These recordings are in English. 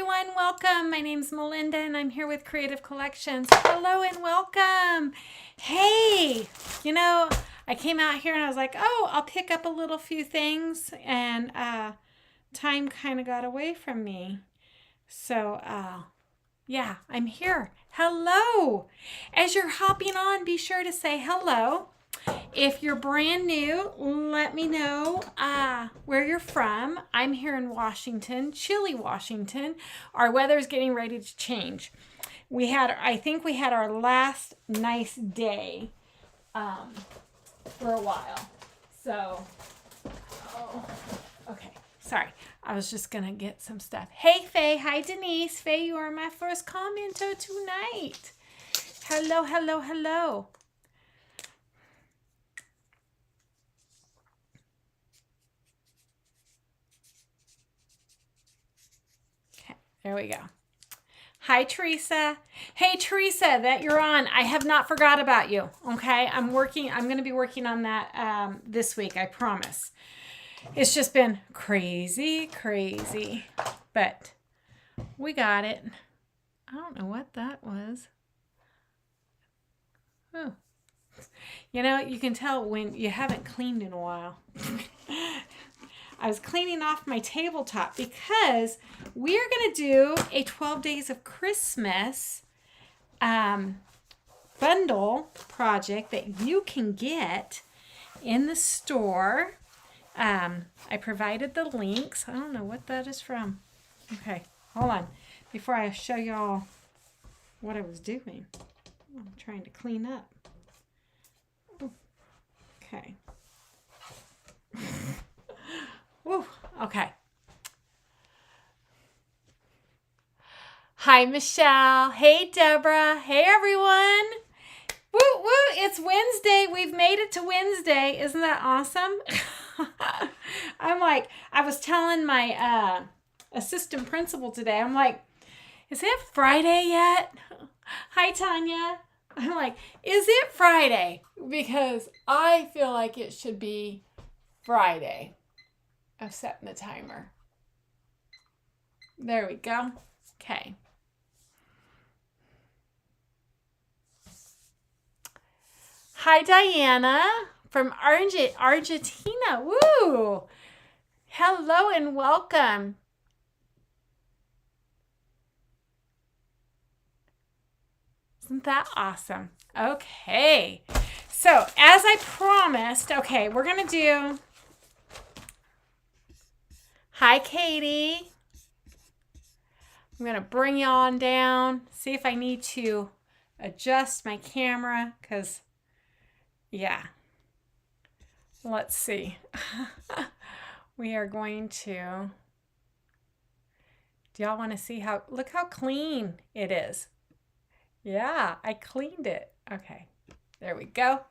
everyone. Welcome. My name's Melinda and I'm here with Creative Collections. Hello and welcome. Hey, I came out here and I was like, oh, I'll pick up a little few things, and time kind of got away from me. So, yeah, I'm here. Hello. As you're hopping on, be sure to say hello. If you're brand new, let me know where you're from. I'm here in Washington, chilly Washington. Our weather's getting ready to change. I think we had our last nice day for a while. So, okay. Sorry. I was just going to get some stuff. Hey, Faye. Hi, Denise. Faye, you are my first commenter tonight. Hello, hello, hello. There we go. Hi, Teresa. Hey, Teresa, that you're on. I have not forgot about you. Okay, I'm going to be working on that this week. I promise. It's just been crazy, but we got it. I don't know what that was. Oh, you can tell when you haven't cleaned in a while. I was cleaning off my tabletop because we're going to do a 12 Days of Christmas bundle project that you can get in the store. I provided the links. I don't know what that is from. Okay, hold on. Before I show y'all what I was doing, I'm trying to clean up. Okay. Woo, okay. Hi, Michelle. Hey, Deborah. Hey, everyone. Woo, woo. It's Wednesday. We've made it to Wednesday. Isn't that awesome? I was telling my assistant principal today, I'm like, is it Friday yet? Hi, Tanya. I'm like, is it Friday? Because I feel like it should be Friday. I'm setting the timer. There we go. Okay. Hi, Diana from Argentina. Woo! Hello and welcome. Isn't that awesome? Okay. So, as I promised, okay, we're going to do... Hi, Katie. I'm going to bring you on down. See if I need to adjust my camera because, yeah. Let's see. We are going to... Do y'all want to see look how clean it is. Yeah, I cleaned it. Okay, there we go.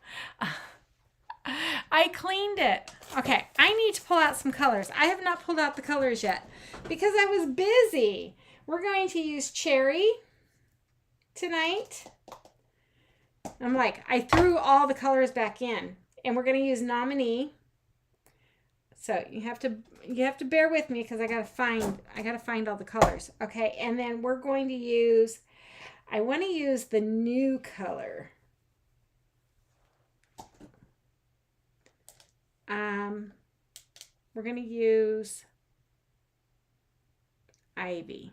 I cleaned it. Okay, I need to pull out some colors. I have not pulled out the colors yet because I was busy. We're going to use cherry tonight. I threw all the colors back in, and we're going to use nominee. So you have to bear with me because I gotta find all the colors. Okay, and then we're going to use. I want to use the new color. We're going to use Ivy.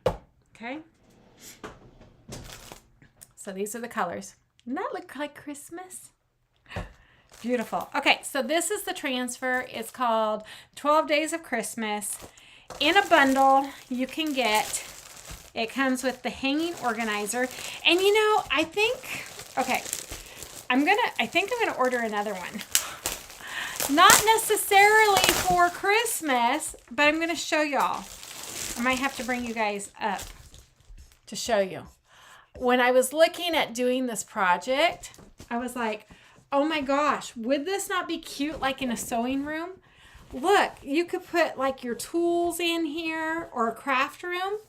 Okay. So these are the colors. Doesn't that look like Christmas? Beautiful. Okay, so this is the transfer. It's called 12 Days of Christmas. In a bundle, you can get, it comes with the hanging organizer. And I think I'm gonna order another one. Not necessarily for Christmas, but I'm gonna show y'all. I might have to bring you guys up to show you. When I was looking at doing this project, I was like, oh my gosh, would this not be cute like in a sewing room? Look, you could put like your tools in here or a craft room.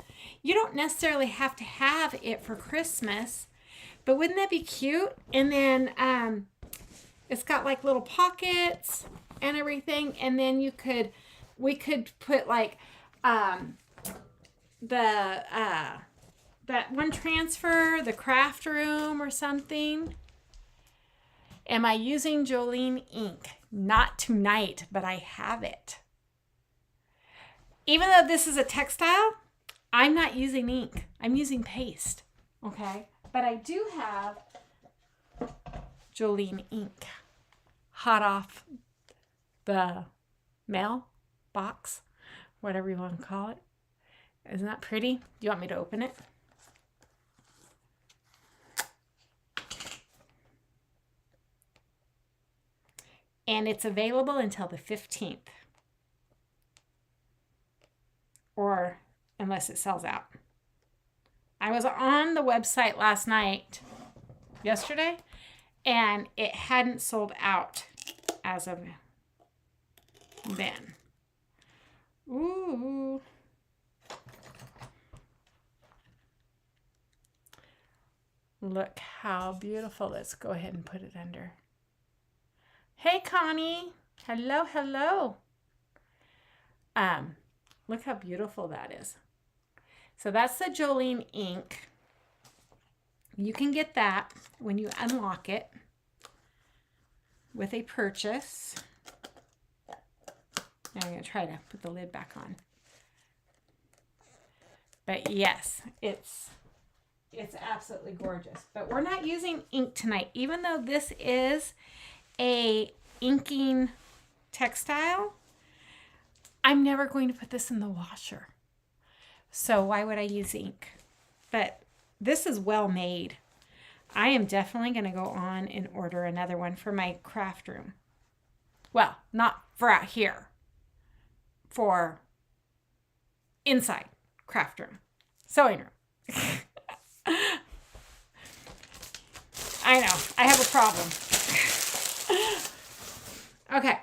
You don't necessarily have to have it for Christmas, but wouldn't that be cute? And then it's got like little pockets and everything. And then we could put like that one transfer, the craft room or something. Am I using Jolene ink? Not tonight, but I have it. Even though this is a textile, I'm not using ink. I'm using paste. Okay? But I do have Jolene ink. Hot off the mail box, whatever you want to call it. Isn't that pretty? Do you want me to open it? And it's available until the 15th. Or unless it sells out. I was on the website yesterday, and it hadn't sold out as of then. Ooh. Look how beautiful. Let's go ahead and put it under. Hey, Connie. Hello, hello. Look how beautiful that is. So that's the Jolene ink. You can get that when you unlock it with a purchase. Now I'm going to try to put the lid back on. But yes, it's absolutely gorgeous. But we're not using ink tonight, even though this is a inking textile. I'm never going to put this in the washer. So why would I use ink? But this is well made. I am definitely going to go on and order another one for my craft room. Well, not for out here. For inside craft room. Sewing room. I know. I have a problem. Okay.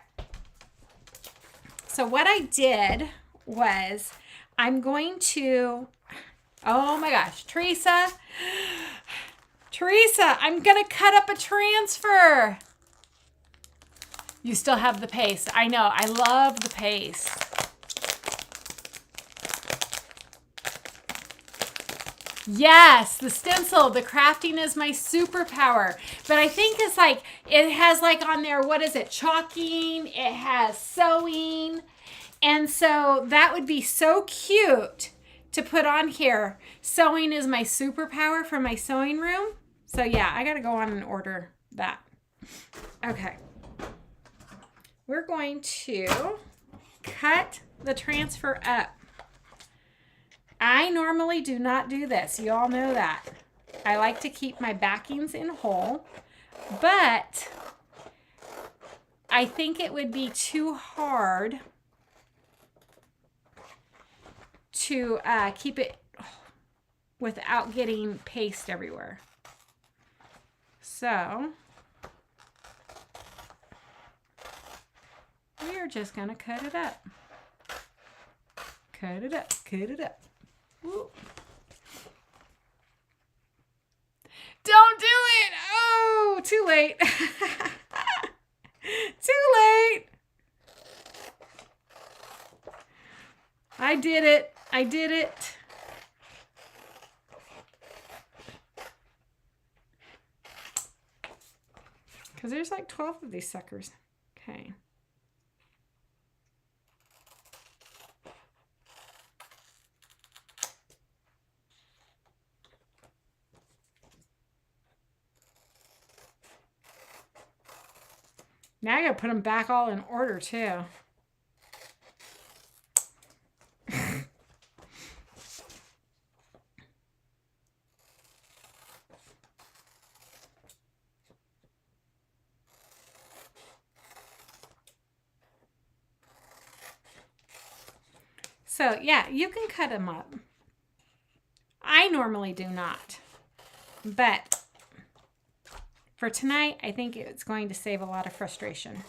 So what I did was I'm going to, oh my gosh, Teresa, I'm going to cut up a transfer. You still have the paste. I know. I love the paste. Yes, the stencil, the crafting is my superpower. But I think it's like, it has like on there, what is it? Chalking, it has sewing. And so that would be so cute to put on here. Sewing is my superpower for my sewing room. So yeah, I got to go on and order that. Okay. We're going to cut the transfer up. I normally do not do this. You all know that. I like to keep my backings in whole, but I think it would be too hard to keep it without getting paste everywhere. So we are just going to cut it up. Cut it up, cut it up. Ooh. Don't do it! Oh, too late. Too late. I did it. I did it. Because there's like 12 of these suckers. Okay. Now I gotta put them back all in order too. So yeah, you can cut them up. I normally do not, but for tonight, I think it's going to save a lot of frustration.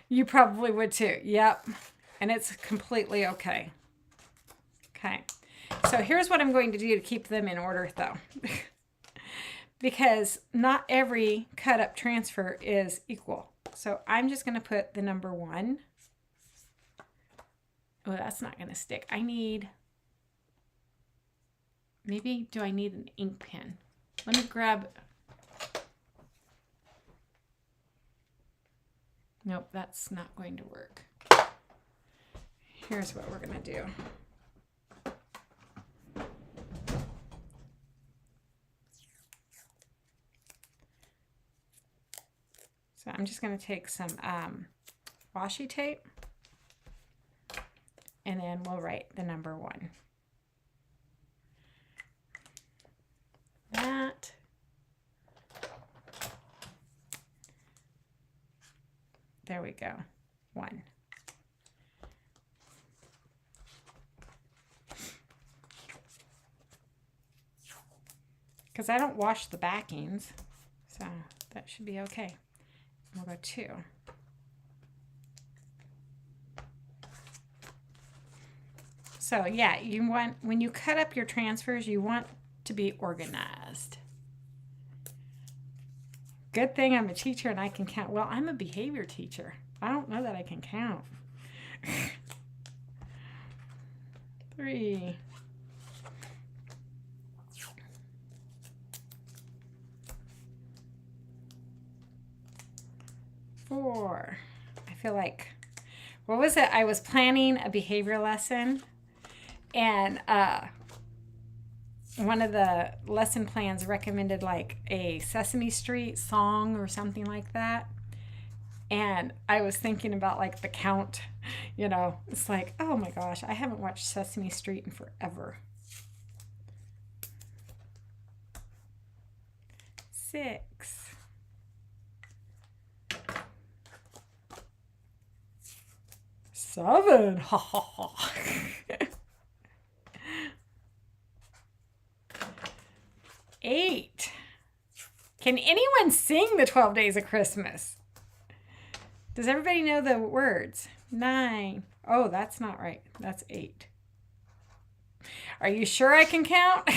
You probably would too. Yep. And it's completely okay. Okay. So here's what I'm going to do to keep them in order though. Because not every cut up transfer is equal. So I'm just going to put the number 1 Oh, that's not going to stick. I need, maybe, do I need an ink pen? Let me grab, nope, that's not going to work. Here's what we're going to do. So I'm just going to take some washi tape, and then we'll write the number 1. That. There we go. 1. Because I don't wash the backings, so that should be okay. We'll go 2. So yeah, you want, when you cut up your transfers, you want to be organized. Good thing I'm a teacher and I can count. Well, I'm a behavior teacher. I don't know that I can count. 3. 4. I feel like, what was it? I was planning a behavior lesson, and one of the lesson plans recommended like a Sesame Street song or something like that. And I was thinking about like the count, you know, it's like, oh my gosh, I haven't watched Sesame Street in forever. 6. 7. Ha ha ha. 8. Can anyone sing the 12 Days of Christmas? Does everybody know the words? 9. Oh, that's not right. That's 8. Are you sure I can count?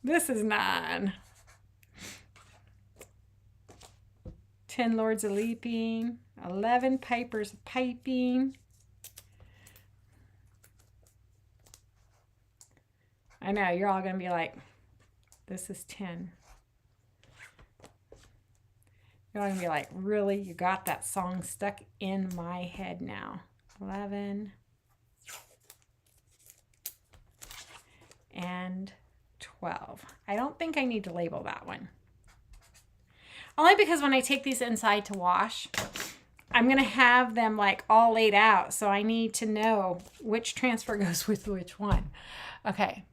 This is 9. 10 Lords of Leaping. 11 Pipers of Piping. I know, you're all going to be like, this is 10. You're all going to be like, really? You got that song stuck in my head now. 11. And 12. I don't think I need to label that one. Only because when I take these inside to wash, I'm going to have them like all laid out. So I need to know which transfer goes with which one. Okay.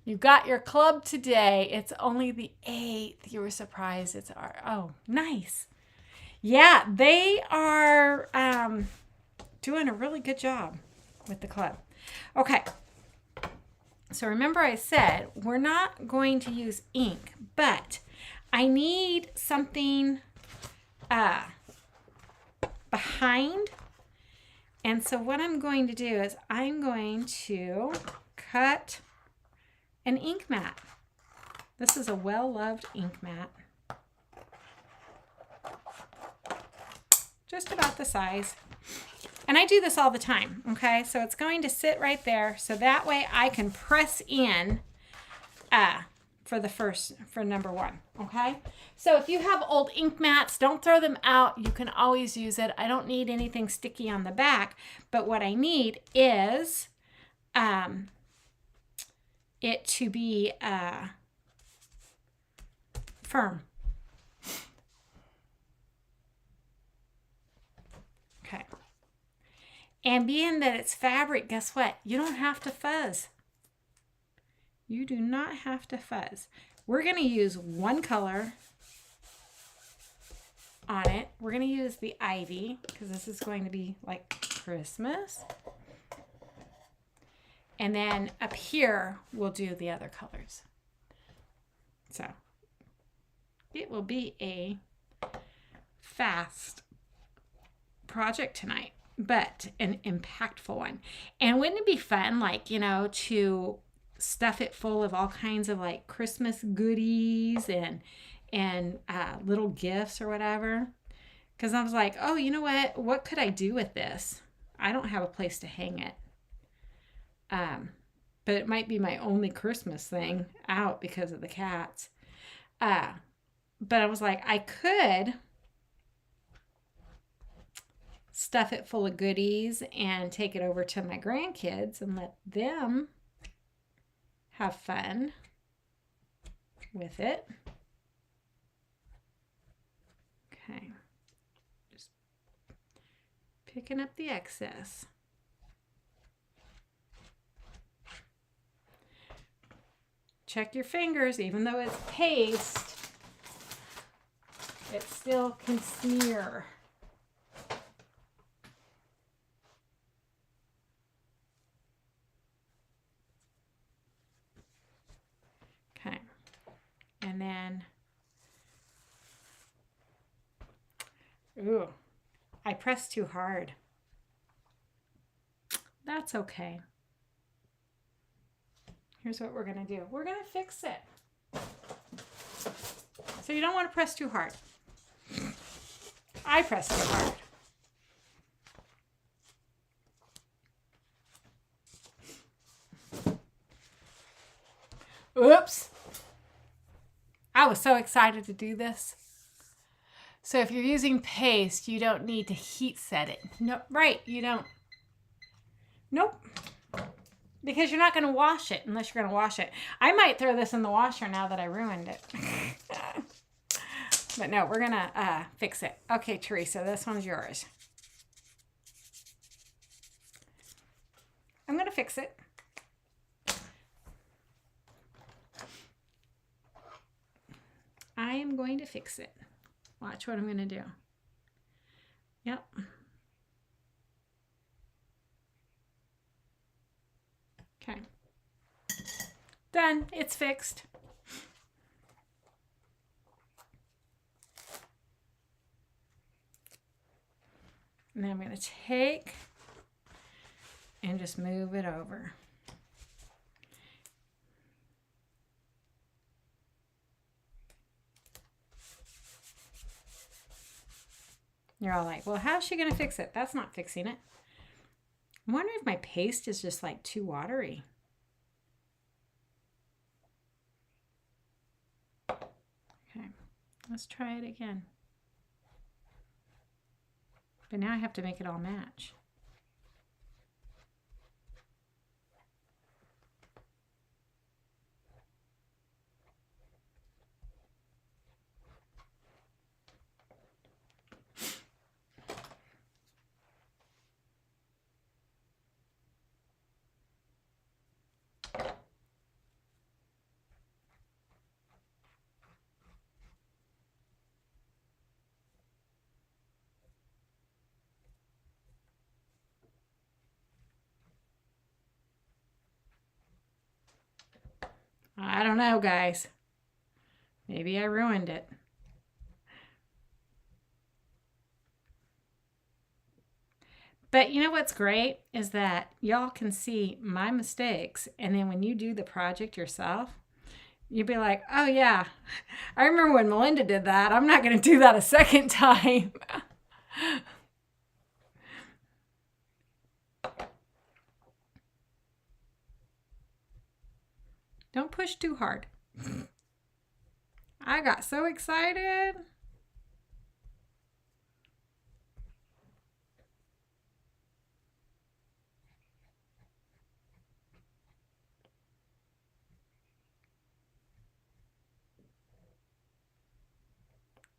You got your club today. It's only the 8th. You were surprised. It's our, oh, nice. Yeah, they are doing a really good job with the club. Okay. So remember I said we're not going to use ink, but I need something behind. And so what I'm going to do is I'm going to cut an ink mat. This is a well-loved ink mat. Just about the size. And I do this all the time, okay? So it's going to sit right there, so that way I can press in for number 1, okay? So if you have old ink mats, don't throw them out. You can always use it. I don't need anything sticky on the back, but what I need is it to be firm. Okay. And being that it's fabric, guess what? You don't have to fuzz. You do not have to fuzz. We're going to use one color on it. We're going to use the ivy because this is going to be like Christmas. And then up here, we'll do the other colors. So it will be a fast project tonight, but an impactful one. And wouldn't it be fun, like, you know, to stuff it full of all kinds of like Christmas goodies and little gifts or whatever. Because I was like, oh, you know what? What could I do with this? I don't have a place to hang it. But it might be my only Christmas thing out because of the cats. But I was like, I could stuff it full of goodies and take it over to my grandkids and let them have fun with it. Okay. Just picking up the excess. Check your fingers, even though it's paste, it still can smear. Okay, and then, ooh, I pressed too hard. That's okay. Here's what we're going to do. We're going to fix it. So you don't want to press too hard. I pressed too hard. Oops. I was so excited to do this. So if you're using paste, you don't need to heat set it. No, right, you don't. Nope. Because you're not going to wash it unless you're going to wash it. I might throw this in the washer now that I ruined it. But no, we're going to fix it. Okay, Teresa, this one's yours. I'm going to fix it. I am going to fix it. Watch what I'm going to do. Yep. Okay. Done. It's fixed. And then I'm going to take and just move it over. You're all like, well, how's she going to fix it? That's not fixing it. I'm wondering if my paste is just like too watery. Okay, let's try it again. But now I have to make it all match. I don't know, guys. Maybe I ruined it. But you know what's great is that y'all can see my mistakes. And then when you do the project yourself, you'll be like, oh yeah, I remember when Melinda did that. I'm not going to do that a second time. Don't push too hard. I got so excited.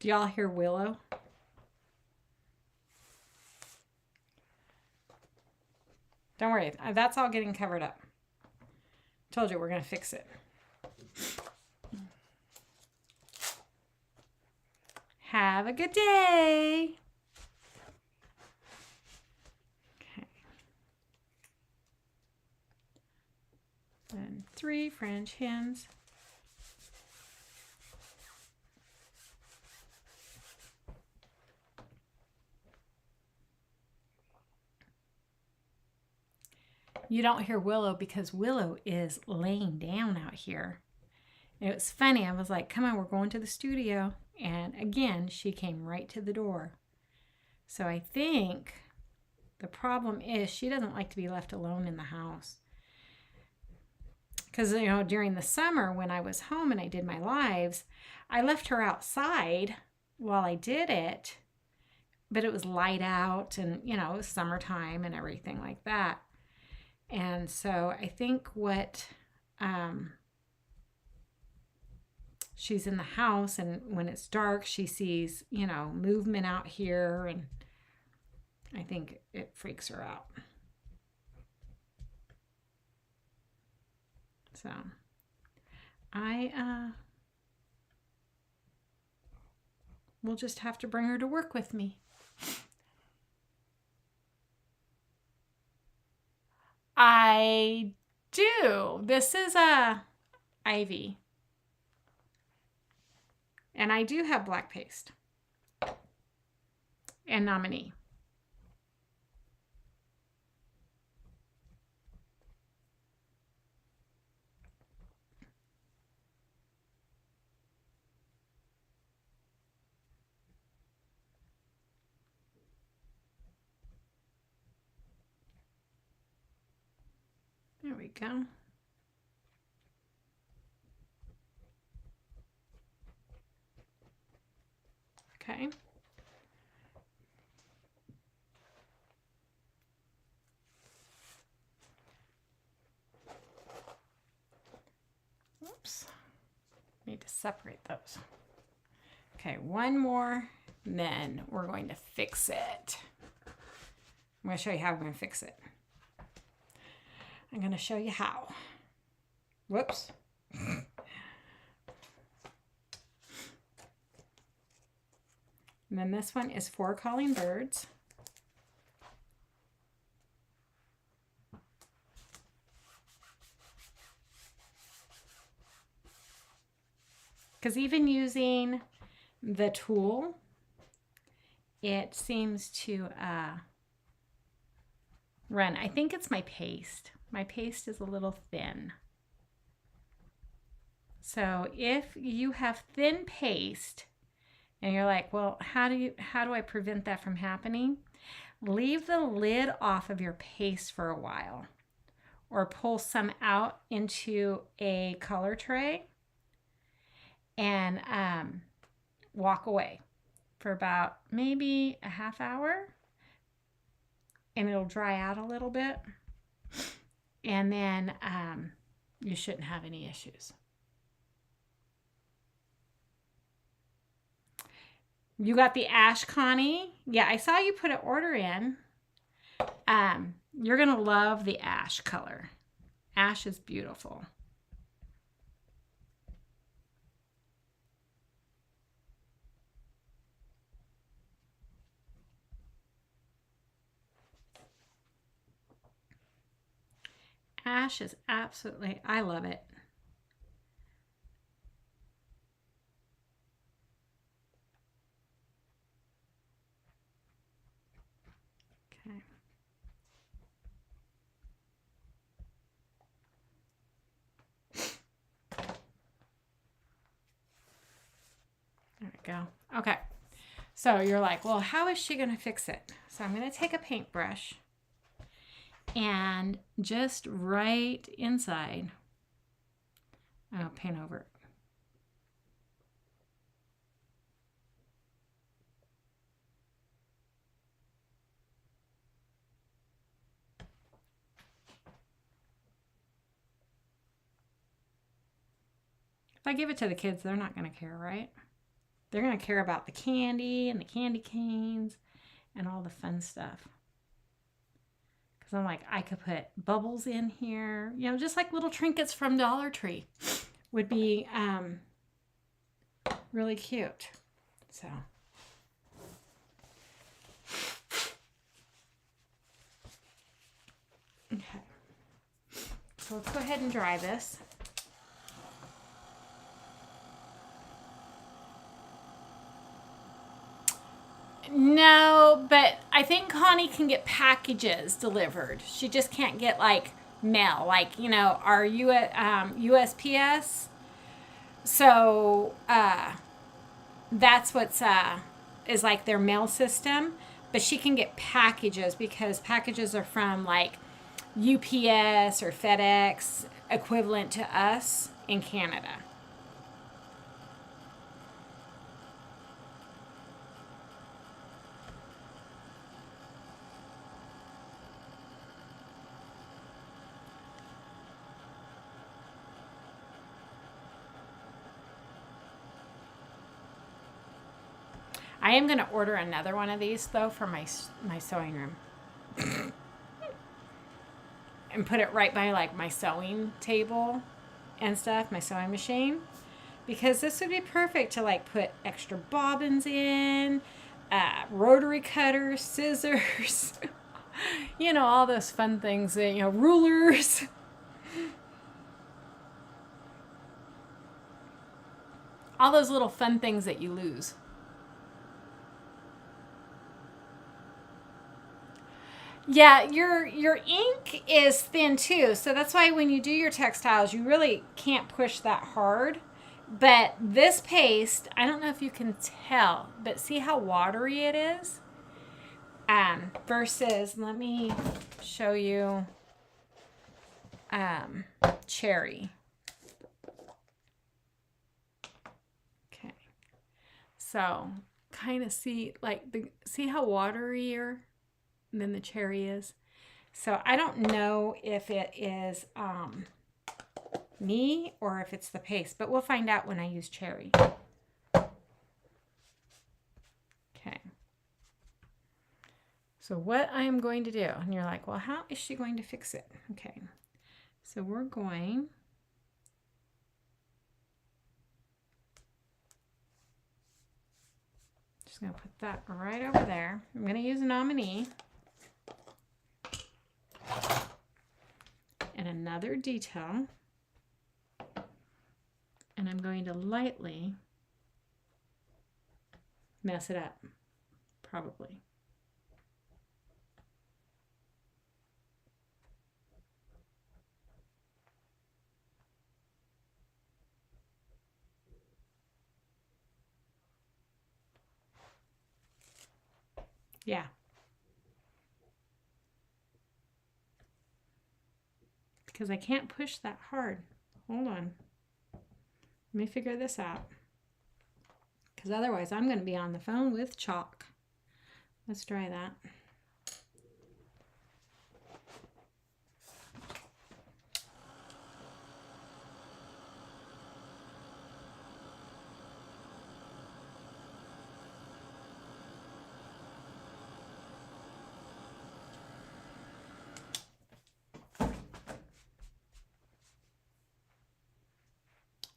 Do y'all hear Willow? Don't worry, that's all getting covered up. Told you we're going to fix it. Have a good day. Okay. And 3 French hens. You don't hear Willow because Willow is laying down out here. And it was funny. I was like, come on, we're going to the studio. And again, she came right to the door. So I think the problem is she doesn't like to be left alone in the house. Because, you know, during the summer when I was home and I did my lives, I left her outside while I did it. But it was light out and, you know, it was summertime and everything like that. And so I think what she's in the house, and when it's dark, she sees, you know, movement out here, and I think it freaks her out. So I will just have to bring her to work with me. I do. This is a Ivy. And I do have black paste and Nominee. There we go. Okay. Oops. Need to separate those. Okay, one more, then we're going to fix it. I'm going to show you how I'm going to fix it. I'm going to show you how. Whoops. And then this one is For Calling Birds. Because even using the tool, it seems to run. I think it's my paste. My paste is a little thin. So if you have thin paste and you're like, well, how do I prevent that from happening? Leave the lid off of your paste for a while, or pull some out into a color tray and walk away for about maybe a half hour, and it'll dry out a little bit, and then you shouldn't have any issues. You got the ash, Connie? Yeah, I saw you put an order in. You're gonna love the ash color. Ash is beautiful. Ash is absolutely, I love it. Okay. There we go. Okay. So you're like, well, how is she going to fix it? So I'm going to take a paintbrush and just right inside, I'll paint over it. If I give it to the kids, they're not going to care, right? They're going to care about the candy and the candy canes and all the fun stuff. Because I'm like, I could put bubbles in here, you know, just like little trinkets from Dollar Tree would be really cute. So. Okay. So let's go ahead and dry this. No, but I think Connie can get packages delivered. She just can't get like mail, like, you know, our USPS. So that's what's is like their mail system. But she can get packages because packages are from like UPS or FedEx, equivalent to us in Canada. I am going to order another one of these though for my sewing room and put it right by like my sewing table and stuff, my sewing machine, because this would be perfect to like put extra bobbins in, rotary cutters, scissors, you know, all those fun things that, you know, rulers. All those little fun things that you lose. Yeah, your ink is thin too, so that's why when you do your textiles, you really can't push that hard. But this paste, I don't know if you can tell, but see how watery it is? Versus, let me show you cherry. Okay. So, kind of see see how waterier than the cherry is. So I don't know if it is me or if it's the paste, but we'll find out when I use cherry. Okay. So what I am going to do, and you're like, well, how is she going to fix it? Okay. So we're going just going to put that right over there. I'm going to use a nominee. And another detail, and I'm going to lightly mess it up, probably. Yeah. Because I can't push that hard. Hold on. Let me figure this out. Because otherwise I'm going to be on the phone with chalk. Let's try that.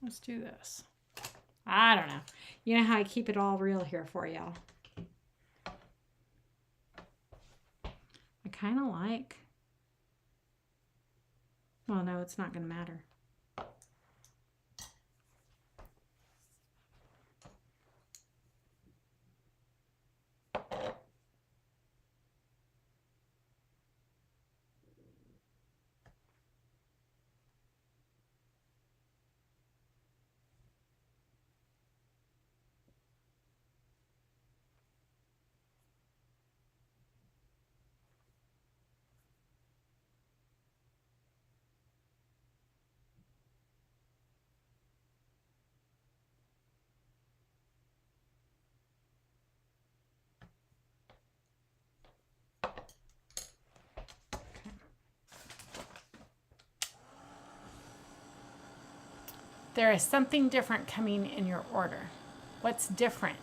Let's do this. I don't know. You know how I keep it all real here for y'all. I kind of like... Well, no, it's not going to matter. There is something different coming in your order. What's different?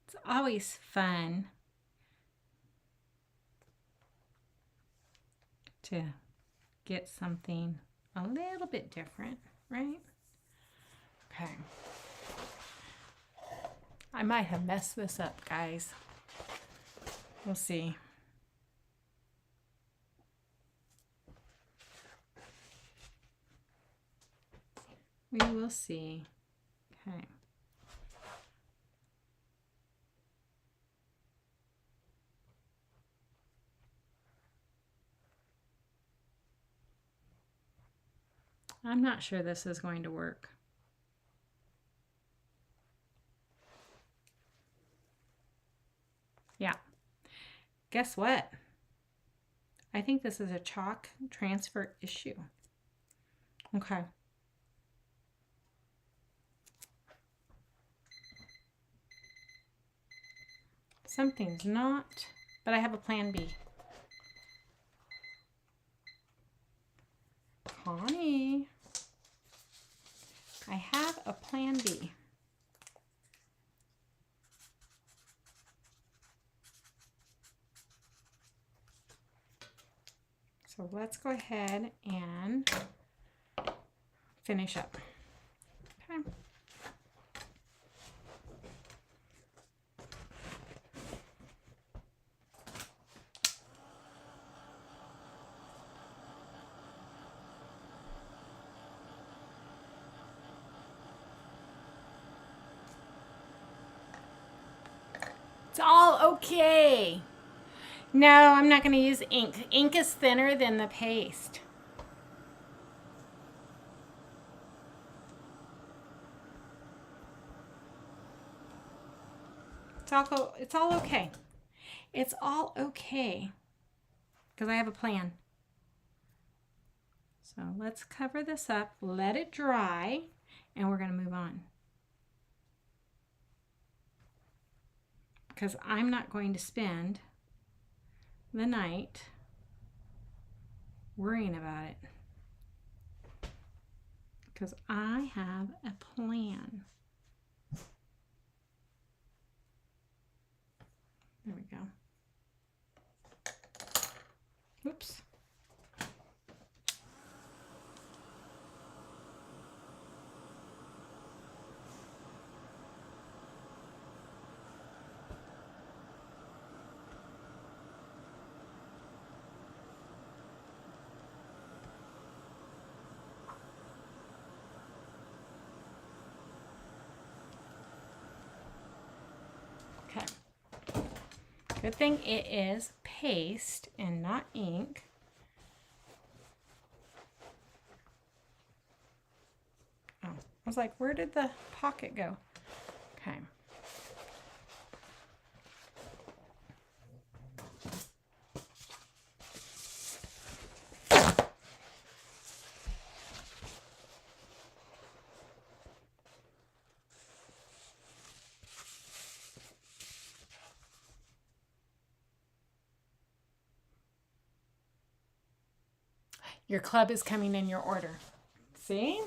It's always fun to get something a little bit different, right? Okay. I might have messed this up, guys. We'll see. We will see. Okay. I'm not sure this is going to work. Yeah. Guess what? I think this is a chalk transfer issue. Okay. Something's not, but I have a plan B. Connie, I have a plan B. So let's go ahead and finish up. Okay. It's all okay. No, I'm not going to use ink. Ink is thinner than the paste. It's all okay. It's all okay because I have a plan. So let's cover this up, let it dry, and we're going to move on. Because I'm not going to spend the night worrying about it. Because I have a plan. There we go. Oops. Okay. Good thing it is paste and not ink. Oh, I was like, where did the pocket go? Okay. Your club is coming in your order. See?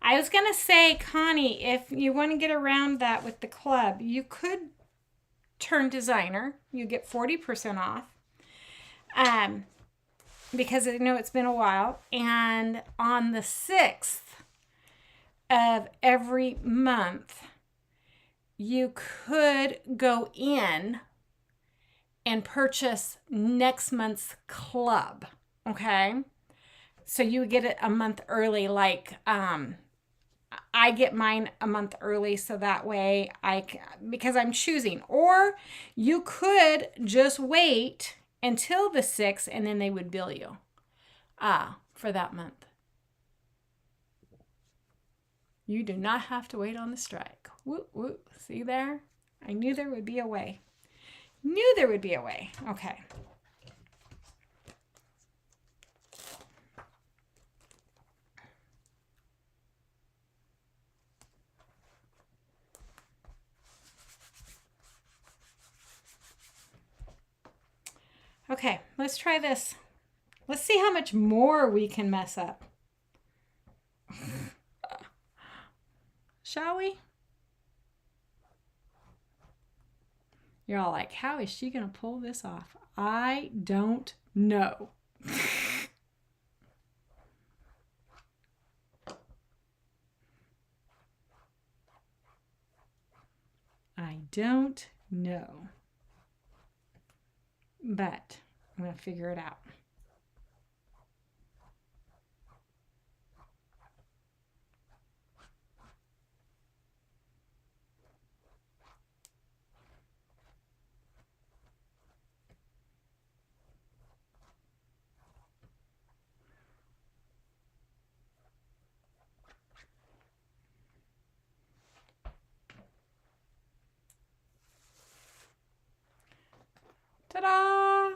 I was going to say, Connie, if you want to get around that with the club, you could turn designer. You get 40% off. Because I know it's been a while. And on the 6th of every month, you could go in and purchase next month's club. Okay? So you would get it a month early, like I get mine a month early, so that way because I'm choosing. Or you could just wait until the 6th and then they would bill you for that month. You do not have to wait on the strike. Whoop, whoop. See there? I knew there would be a way. Knew there would be a way. Okay. Okay, let's try this. Let's see how much more we can mess up. Shall we? You're all like, how is she going to pull this off? I don't know. I don't know. But I'm going to figure it out. Ta-da!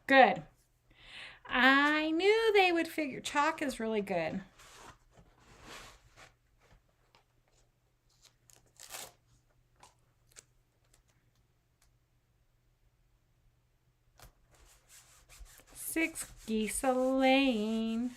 Good. I knew they would figure chalk is really good. Six geese a lane.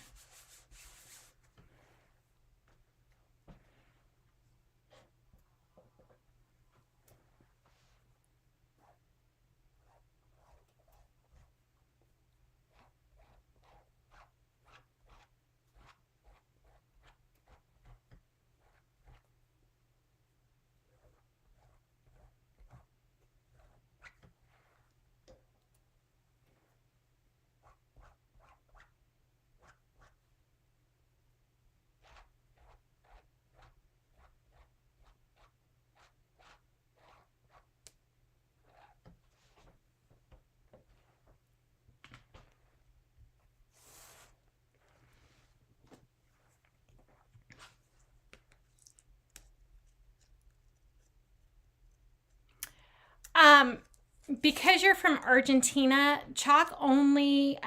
Because you're from Argentina, chalk only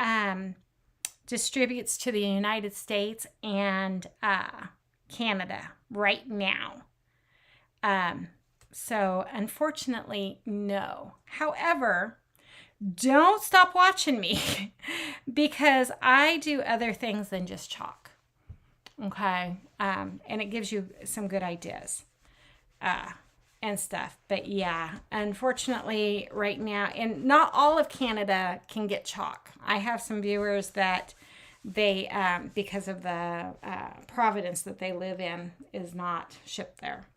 distributes to the United States and Canada right now. So unfortunately, no. However, don't stop watching me because I do other things than just chalk. Okay. And it gives you some good ideas. And stuff. But yeah, unfortunately, right now, and not all of Canada can get chalk. I have some viewers that they, because of the province that they live in, is not shipped there.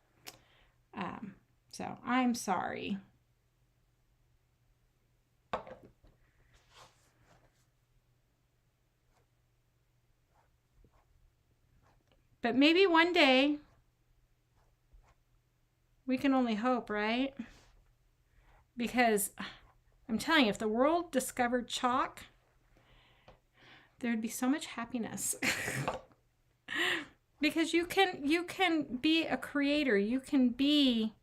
So I'm sorry. But maybe one day, we can only hope, right? Because I'm telling you, if the world discovered chalk, there'd be so much happiness. Because you can be a creator, you can be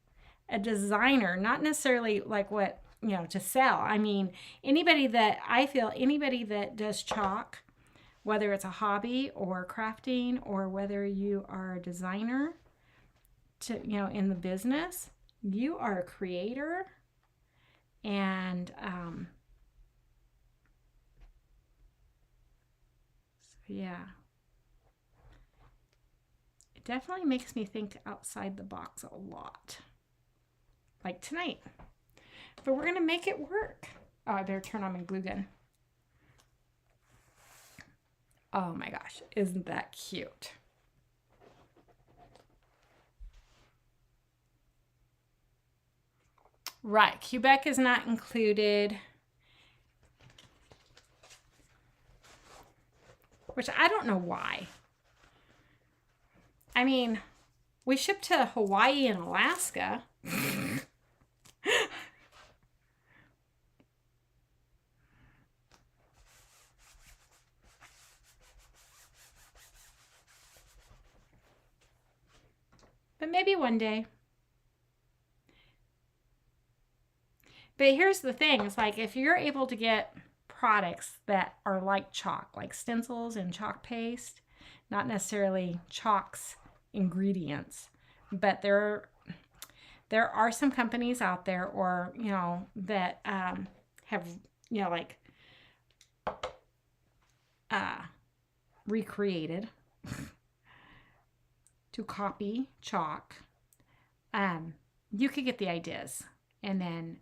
a designer, not necessarily like what, to sell. I mean, anybody that does chalk, whether it's a hobby or crafting or whether you are a designer, in the business, you are a creator, and yeah, it definitely makes me think outside the box a lot, like tonight. But we're gonna make it work. Oh, I better turn on my glue gun. Oh my gosh, isn't that cute? Right, Quebec is not included, which I don't know why. I mean, we ship to Hawaii and Alaska. But maybe one day. But here's the thing, it's like if you're able to get products that are like chalk, like stencils and chalk paste, not necessarily chalk's ingredients, but there are some companies out there, or that have like recreated to copy chalk. You could get the ideas and then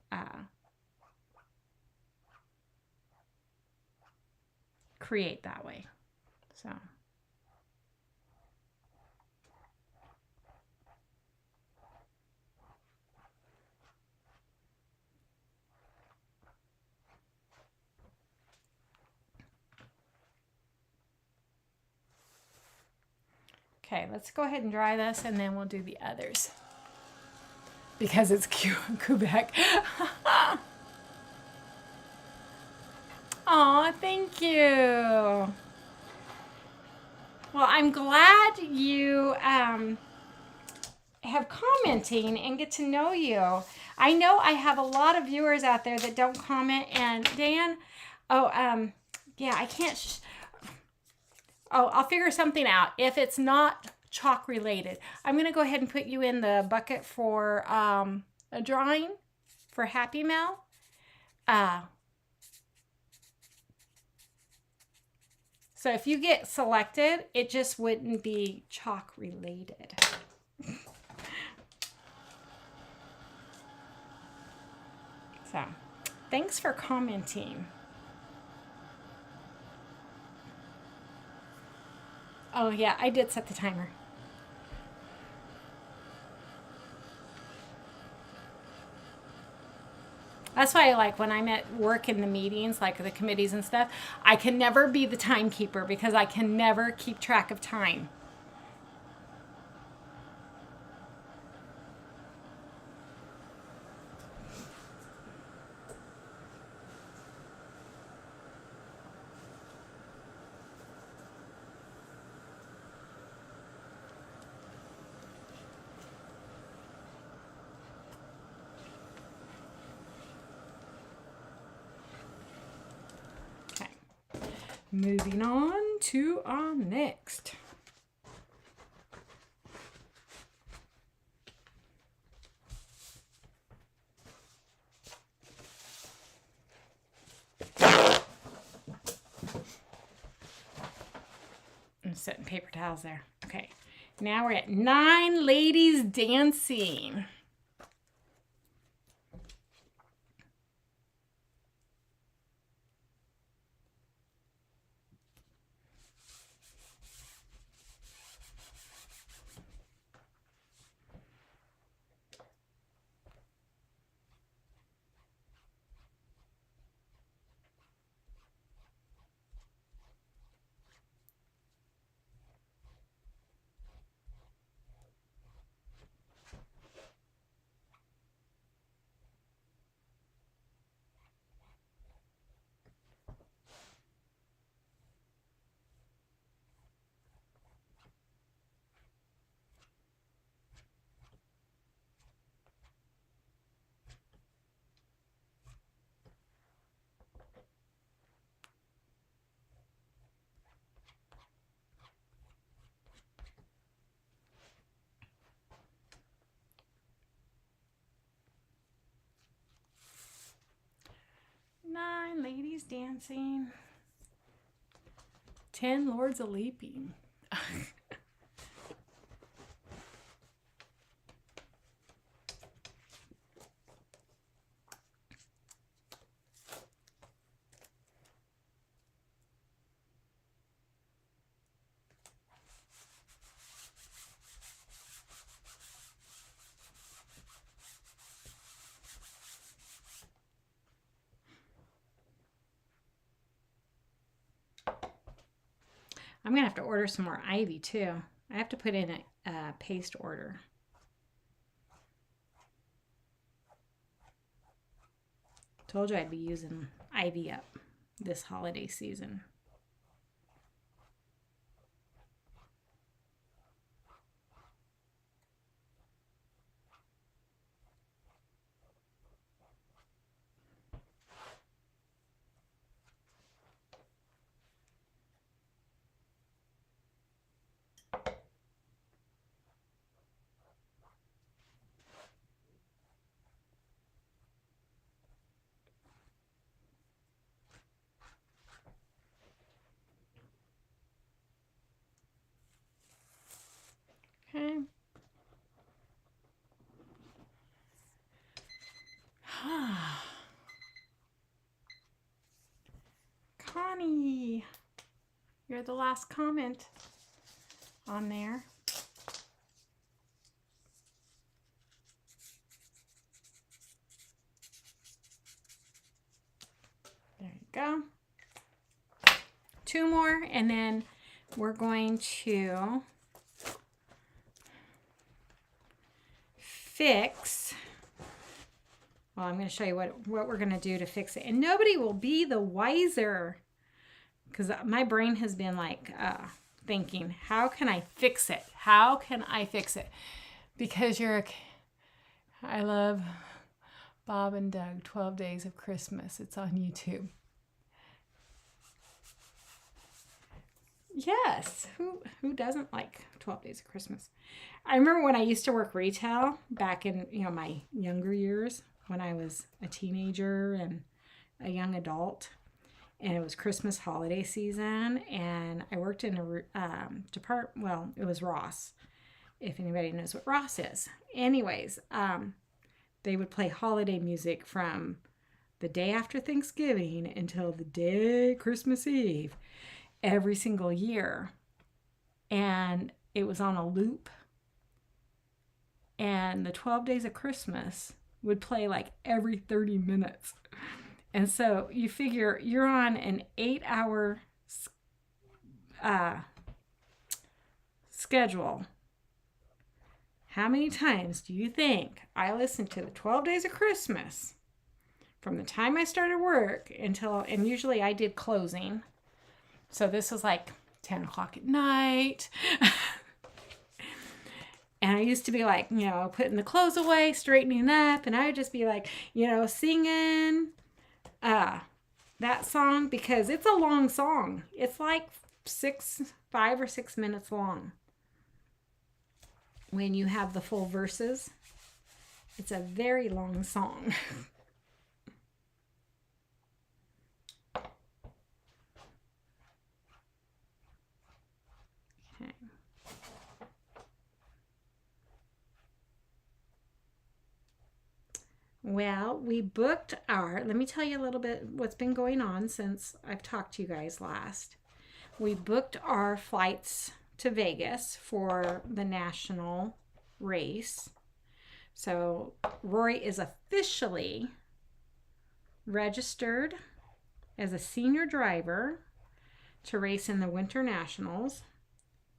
create that way. So okay, let's go ahead and dry this and then we'll do the others. Because it's Quebec. Aw, thank you. Well, I'm glad you have commenting and get to know you. I know I have a lot of viewers out there that don't comment. And Dan, yeah, I can't. I'll figure something out. If it's not chalk related, I'm going to go ahead and put you in the bucket for a drawing for Happy Mail. So if you get selected, it just wouldn't be chalk related. So, thanks for commenting. Oh yeah, I did set the timer. That's why I like when I'm at work in the meetings, like the committees and stuff, I can never be the timekeeper because I can never keep track of time. Moving on to our next. I'm setting paper towels there. Okay, now we're at 9 ladies dancing. Nine ladies dancing. 10 lords a leaping. I'm going to have to order some more ivy too. I have to put in a paste order. Told you I'd be using ivy up this holiday season. Okay. Connie, you're the last comment on there. There you go. 2 more, and then we're going to fix. Well, I'm going to show you what we're going to do to fix it. And nobody will be the wiser because my brain has been like thinking, how can I fix it? How can I fix it? because I love Bob and Doug, 12 Days of Christmas. It's on YouTube. Yes, who doesn't like 12 Days of Christmas? I remember when I used to work retail back in, my younger years when I was a teenager and a young adult, and it was Christmas holiday season, and I worked in a department, well, it was Ross, if anybody knows what Ross is. Anyways, they would play holiday music from the day after Thanksgiving until the day Christmas Eve every single year. And it was on a loop. And the 12 Days of Christmas would play like every 30 minutes. And so you figure you're on an 8-hour schedule. How many times do you think I listened to the 12 Days of Christmas from the time I started work and usually I did closing. So this was like 10 o'clock at night. And I used to be like, putting the clothes away, straightening up, and I would just be like, singing that song because it's a long song. It's like 5 or 6 minutes long. When you have the full verses, it's a very long song. Okay. Well, we booked let me tell you a little bit what's been going on since I've talked to you guys last. We booked our flights to Vegas for the national race. So Rory is officially registered as a senior driver to race in the Winter Nationals.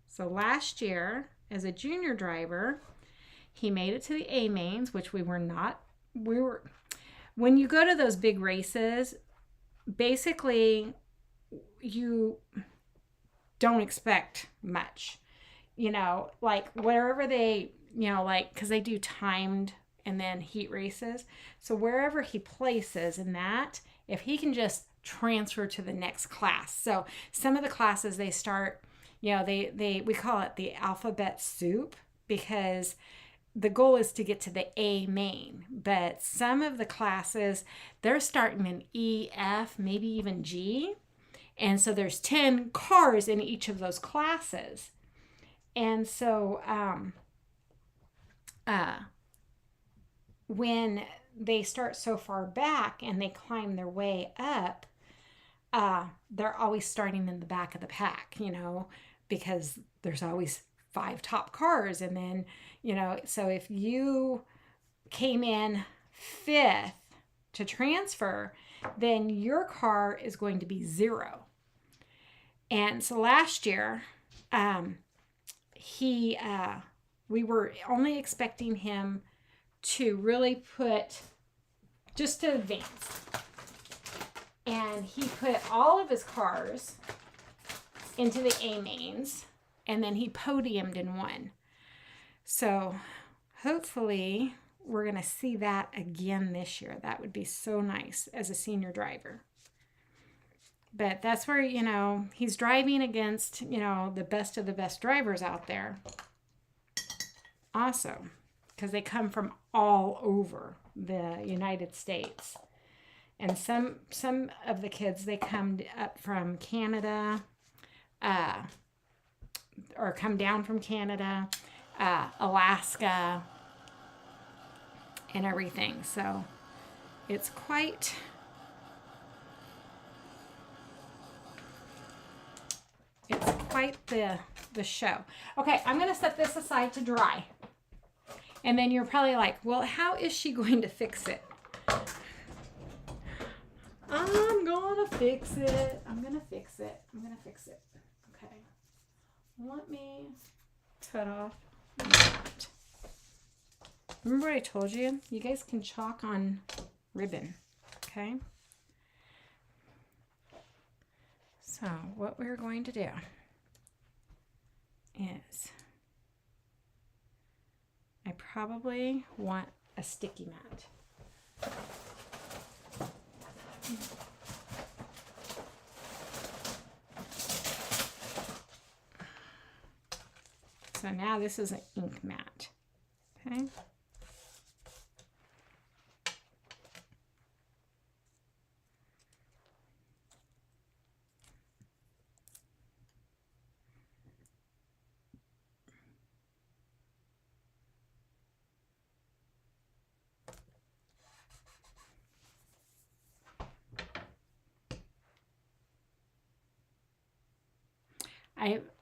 So last year, as a junior driver, he made it to the A mains, which when you go to those big races, basically you don't expect much, like wherever they, because they do timed and then heat races. So wherever he places in that, if he can just transfer to the next class. So some of the classes they start, we call it the alphabet soup because the goal is to get to the A main. But some of the classes, they're starting in E, F, maybe even G. And so there's 10 cars in each of those classes. And so when they start so far back and they climb their way up, they're always starting in the back of the pack, because there's always 5 top cars. And then, so if you came in 5th to transfer, then your car is going to be 0. And so last year, we were only expecting him to really just to advance. And he put all of his cars into the A mains, and then he podiumed in one. So hopefully we're going to see that again this year. That would be so nice as a senior driver. But that's where, he's driving against, the best of the best drivers out there. Also, because they come from all over the United States. And some of the kids, they come up from Canada, or come down from Canada, Alaska, and everything. So it's quite the show. Okay, I'm going to set this aside to dry. And then you're probably like, well, how is she going to fix it? I'm going to fix it. Okay. Let me cut off that. Remember what I told you? You guys can chalk on ribbon. Okay? So what we're going to do is I probably want a sticky mat. So now this is an ink mat. Okay.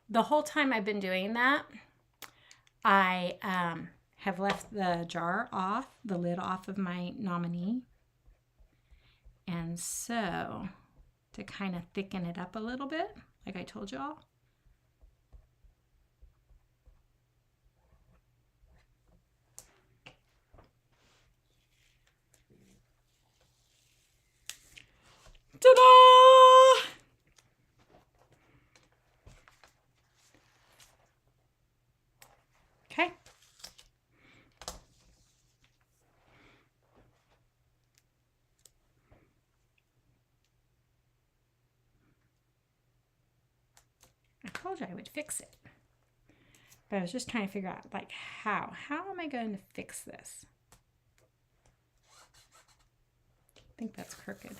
The whole time I've been doing that, I have left the jar off, the lid off of my nominee. And so, to kind of thicken it up a little bit, like I told y'all. Ta-da! Okay. I told you I would fix it. But I was just trying to figure out, like, how am I going to fix this? I think that's crooked.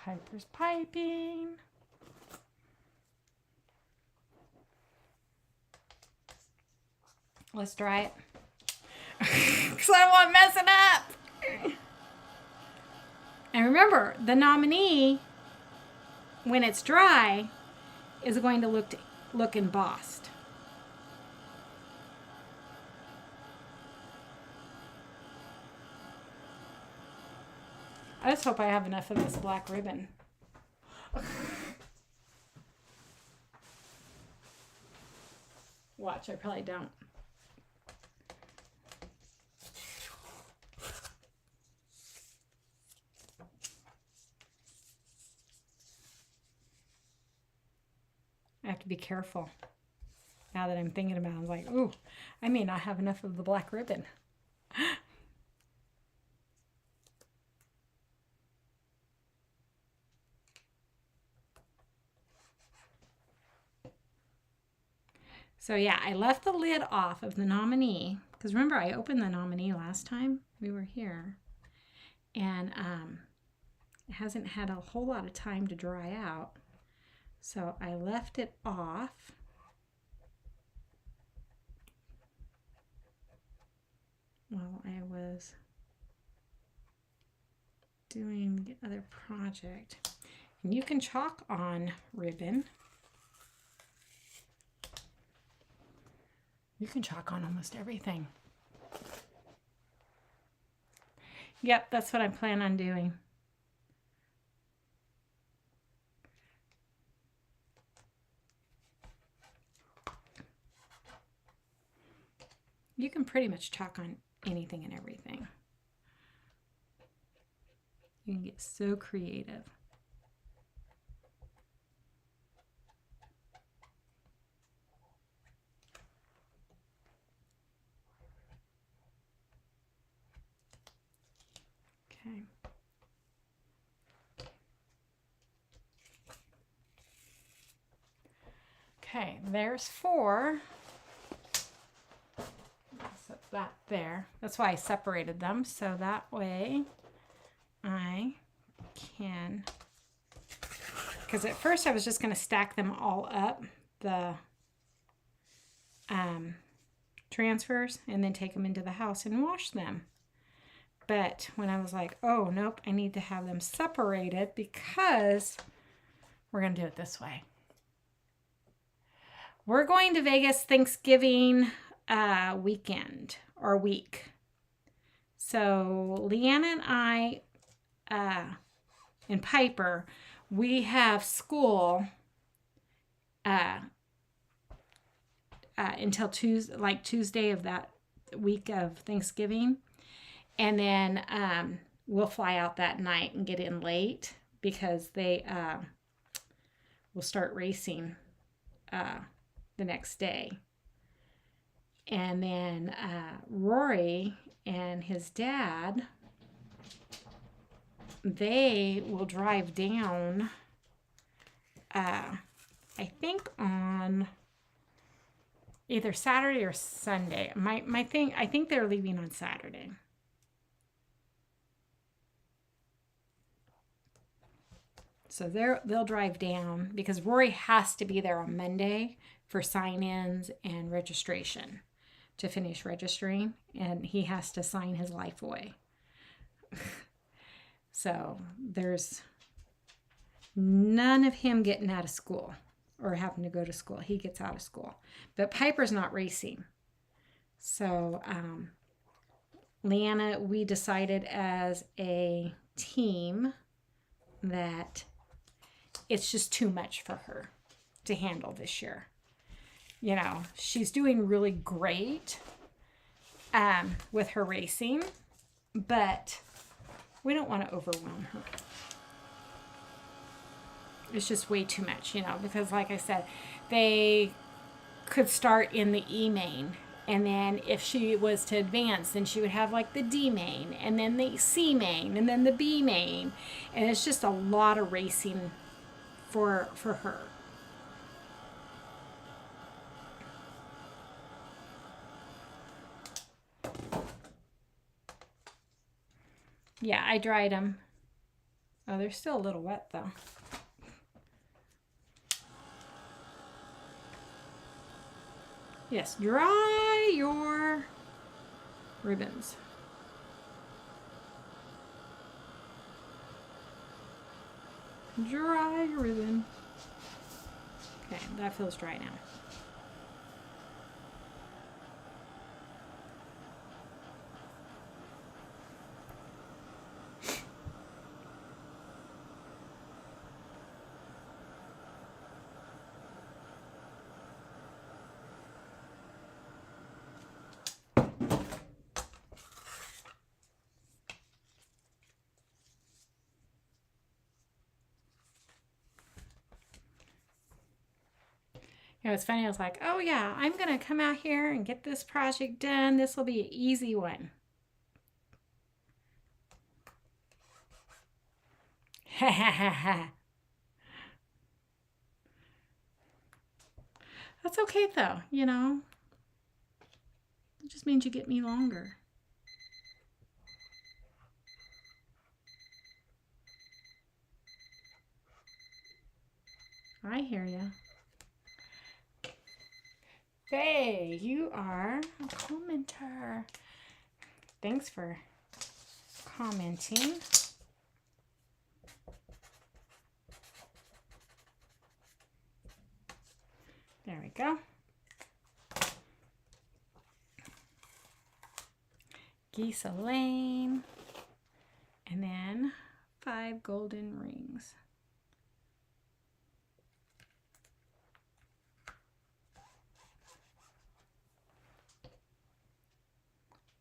Piper's piping. Let's dry it. Because I don't want to mess it up. And remember, the nominee, when it's dry, is going to look embossed. I just hope I have enough of this black ribbon. Watch, I probably don't. I have to be careful. Now that I'm thinking about it, I'm like, ooh, I may not have enough of the black ribbon. So yeah, I left the lid off of the nominee because remember I opened the nominee last time we were here, and it hasn't had a whole lot of time to dry out. So I left it off. While I was doing the other project. And you can chalk on ribbon. You can chalk on almost everything. Yep, that's what I plan on doing. You can pretty much chalk on anything and everything. You can get so creative. Okay. Okay, there's 4. Set that there. That's why I separated them, so that way I can, because at first I was just going to stack them all up, the transfers, and then take them into the house and wash them. But when I was like, oh, nope, I need to have them separated because We're going to do it this way. We're going to Vegas Thanksgiving weekend or week. So Leanna and I and Piper, we have school until Tuesday of that week of Thanksgiving. And then we'll fly out that night and get in late because they will start racing the next day. And then Rory and his dad, they will drive down, I think on either Saturday or Sunday. I think they're leaving on Saturday. So they'll drive down because Rory has to be there on Monday for sign-ins and registration to finish registering, and he has to sign his life away. So there's none of him getting out of school or having to go to school. He gets out of school. But Piper's not racing. So Leanna, we decided as a team that it's just too much for her to handle this year. You know, she's doing really great with her racing, but we don't want to overwhelm her. It's just way too much, you know, because like I said, they could start in the E main, and then if she was to advance, then she would have like the D main, and then the C main, and then the B main, and it's just a lot of racing for her. Yeah, I dried them. Oh, they're still a little wet though. Yes, dry your ribbons. Dry your ribbon. Okay, that feels dry now. You know, it's funny. I was like, oh yeah, I'm going to come out here and get this project done. This will be an easy one. Ha ha ha ha. That's okay though, you know. It just means you get me longer. I hear you. Faye, you are a commenter. Thanks for commenting. There we go. Geese Lane. And then 5 golden rings.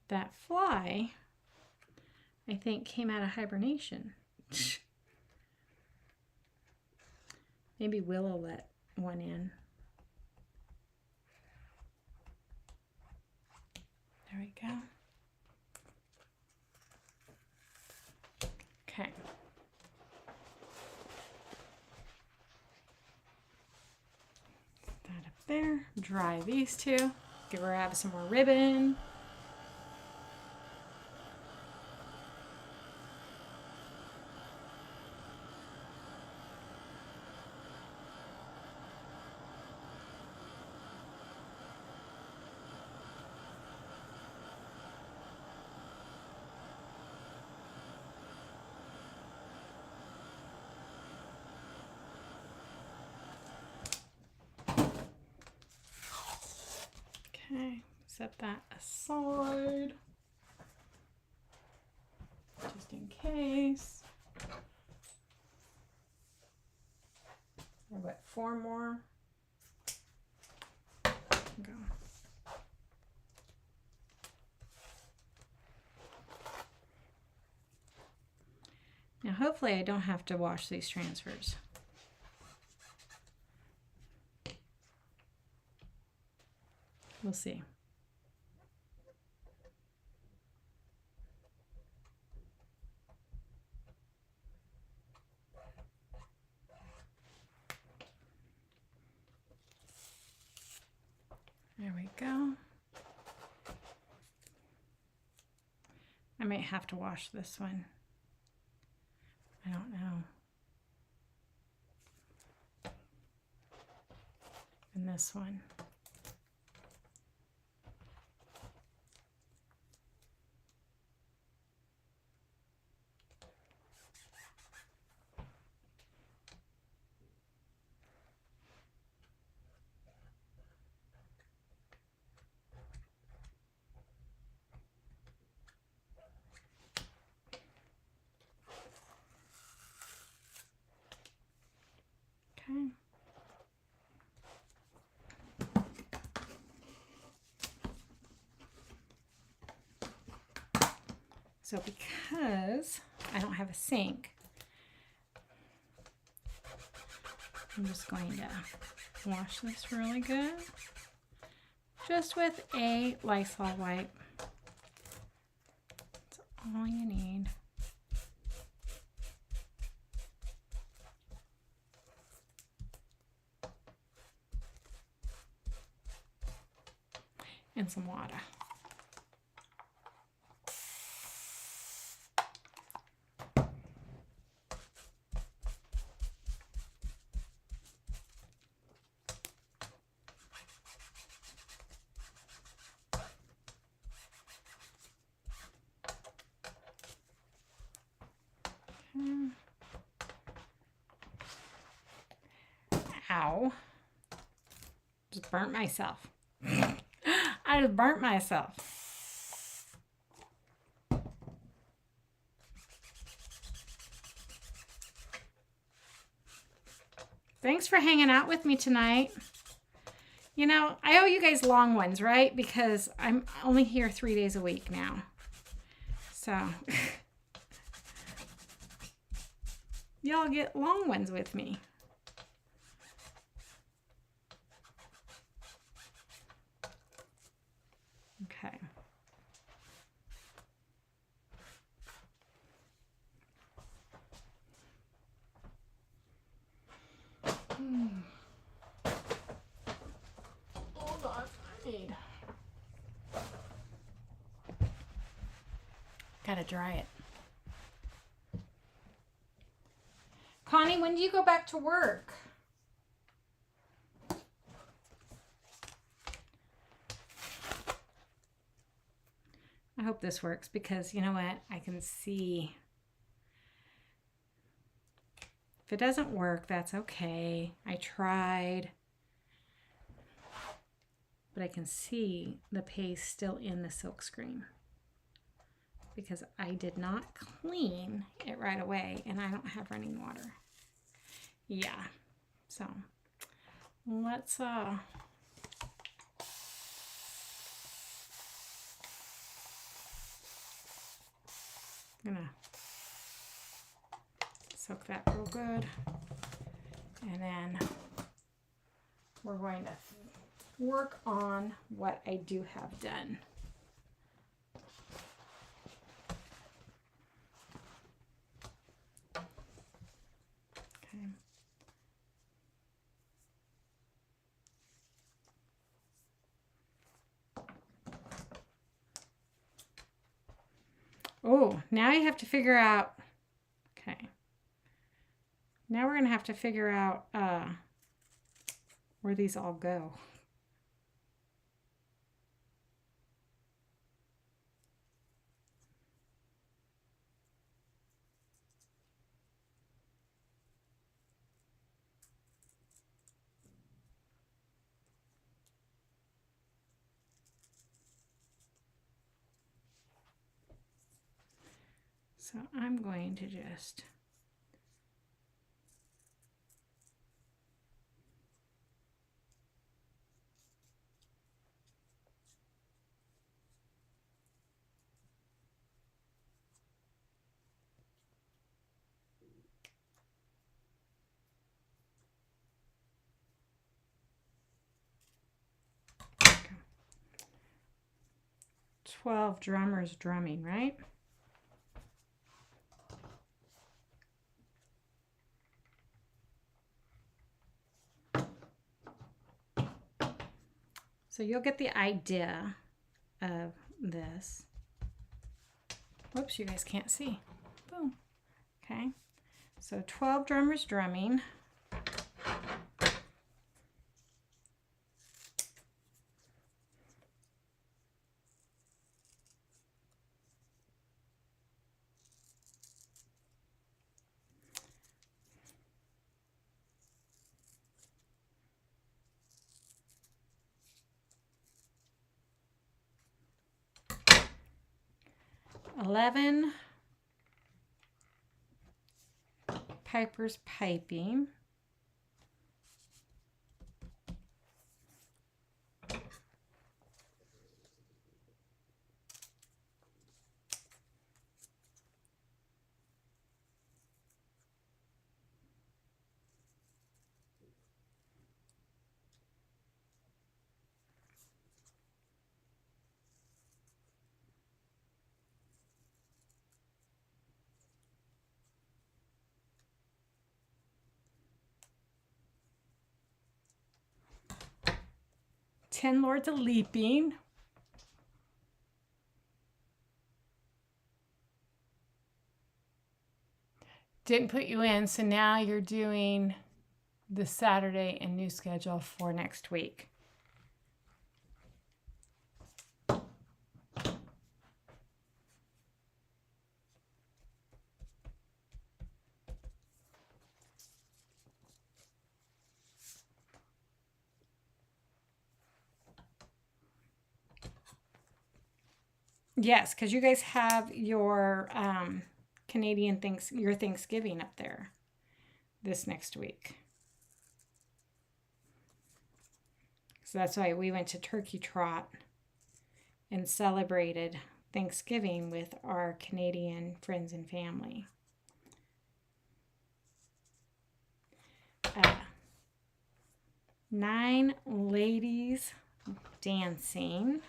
That fly, I think, came out of hibernation. Maybe Willow let one in. There we go. Okay. Put that up there. Dry these two. Grab some more ribbon. set that aside just in case. I've got 4 more. Go. Now hopefully I don't have to wash these transfers. We'll see. There we go. I might have to wash this one. I don't know. And this one. Okay. So because I don't have a sink, I'm just going to wash this really good, just with a Lysol wipe. That's all you need. And some water. Ow. Just burnt myself. I just burnt myself. Thanks for hanging out with me tonight. You know, I owe you guys long ones, right? Because I'm only here 3 days a week now. So, y'all get long ones with me. Okay. Hold on, I need. Gotta dry it. Connie, when do you go back to work? I hope this works because you know what? I can see. If it doesn't work, that's okay. I tried. But I can see the paste still in the silk screen because I did not clean it right away and I don't have running water. Yeah. So let's I'm gonna soak that real good, and then we're going to work on what I do have done. Okay. Oh, now you have to figure out, okay. Now we're going to have to figure out where these all go. So I'm going to just okay. 12 drummers drumming, right? So you'll get the idea of this. Whoops, you guys can't see. Boom. Okay. So 12 drummers drumming. $11 pipers piping. $10 lords of leaping. Didn't put you in, so now you're doing the Saturday and new schedule for next week. Yes, because you guys have your your Thanksgiving up there this next week. So that's why we went to Turkey Trot and celebrated Thanksgiving with our Canadian friends and family. 9 ladies dancing.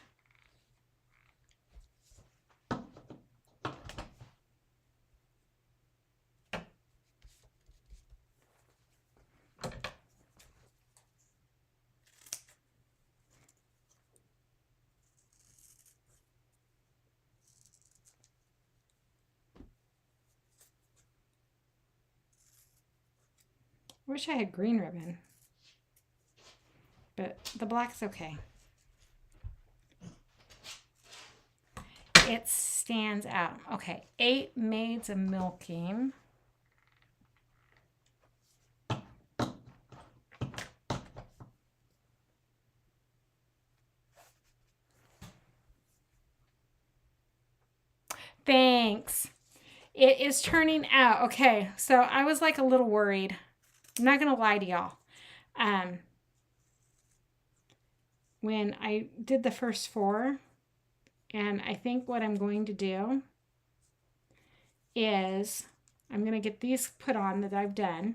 Wish I had green ribbon, but the black's okay. It stands out. Okay, 8 maids of milking. Thanks. It is turning out. Okay, so I was like a little worried. I'm not going to lie to y'all. When I did the first 4, and I think what I'm going to do is I'm going to get these put on that I've done.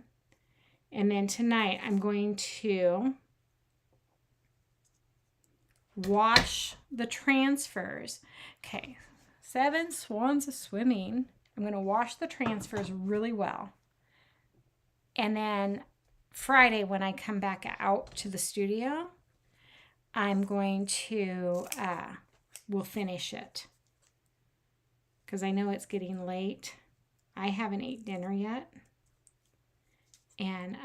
And then tonight I'm going to wash the transfers. Okay, 7 swans of swimming. I'm going to wash the transfers really well. And then Friday when I come back out to the studio, I'm going to, we'll finish it. Because I know it's getting late. I haven't ate dinner yet. And,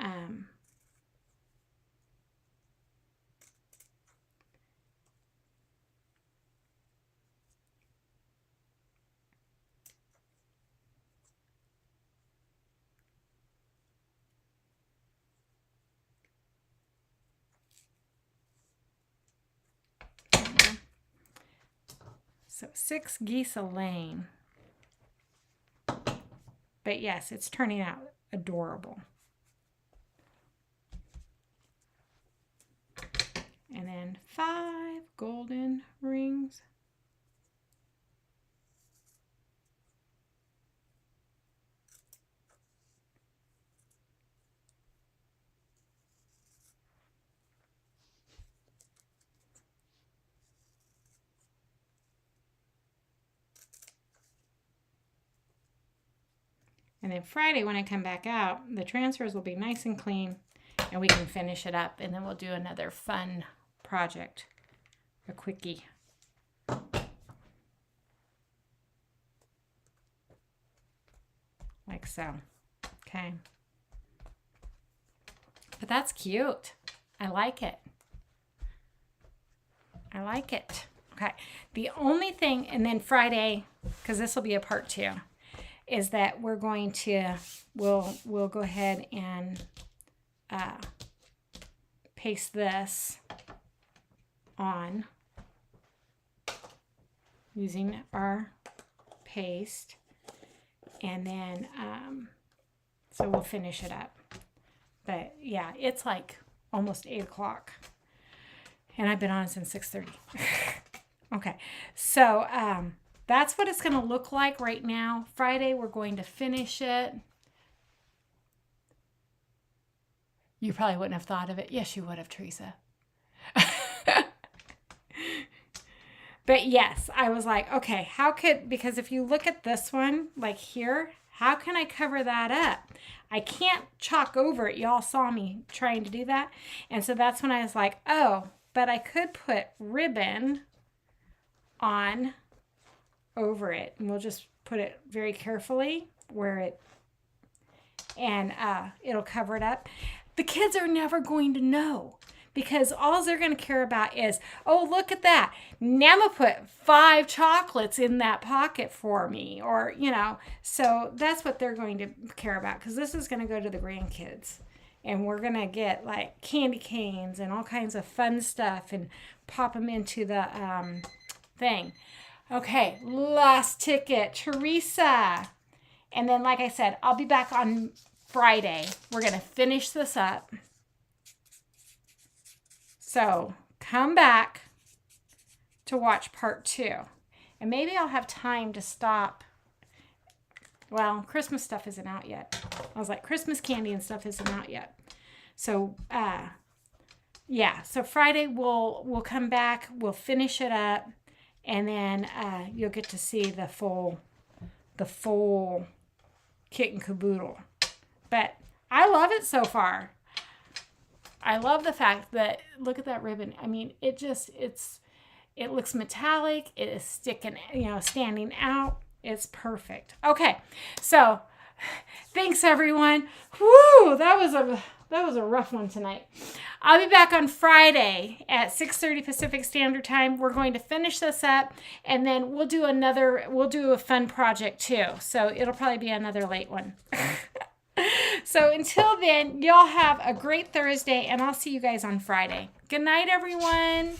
so 6 geese a lane. But yes, it's turning out adorable. And then 5 golden rings. And then Friday, when I come back out, the transfers will be nice and clean, and we can finish it up, and then we'll do another fun project, a quickie. Like so. Okay. But that's cute. I like it. I like it. Okay. The only thing, and then Friday, because this will be a part 2, is that we're going to, we'll go ahead and paste this on using our paste, and then so we'll finish it up. But yeah, it's like almost 8 o'clock, and I've been on since 6:30. Okay, so that's what it's going to look like right now. Friday, we're going to finish it. You probably wouldn't have thought of it. Yes, you would have, Teresa. But yes, I was like, okay, because if you look at this one, like here, how can I cover that up? I can't chalk over it. Y'all saw me trying to do that. And so that's when I was like, oh, but I could put ribbon on over it. And we'll just put it very carefully and it'll cover it up. The kids are never going to know, because all they're going to care about is, oh, look at that. Nama put 5 chocolates in that pocket for me, or, so that's what they're going to care about, because this is going to go to the grandkids, and we're going to get like candy canes and all kinds of fun stuff and pop them into the thing. Okay, last ticket, Teresa. And then, like I said, I'll be back on Friday. We're going to finish this up. So come back to watch part 2. And maybe I'll have time to stop. Well, Christmas stuff isn't out yet. I was like, Christmas candy and stuff isn't out yet. So, yeah. So Friday we'll come back. We'll finish it up. And then you'll get to see the full kit and caboodle. But I love it so far. I love the fact that, look at that ribbon. I mean, it looks metallic. It is sticking, standing out. It's perfect. Okay, so thanks everyone. Woo, that was a rough one tonight. I'll be back on Friday at 6:30 Pacific Standard Time. We're going to finish this up, and then we'll do a fun project too. So it'll probably be another late one. So until then, y'all have a great Thursday, and I'll see you guys on Friday. Good night, everyone.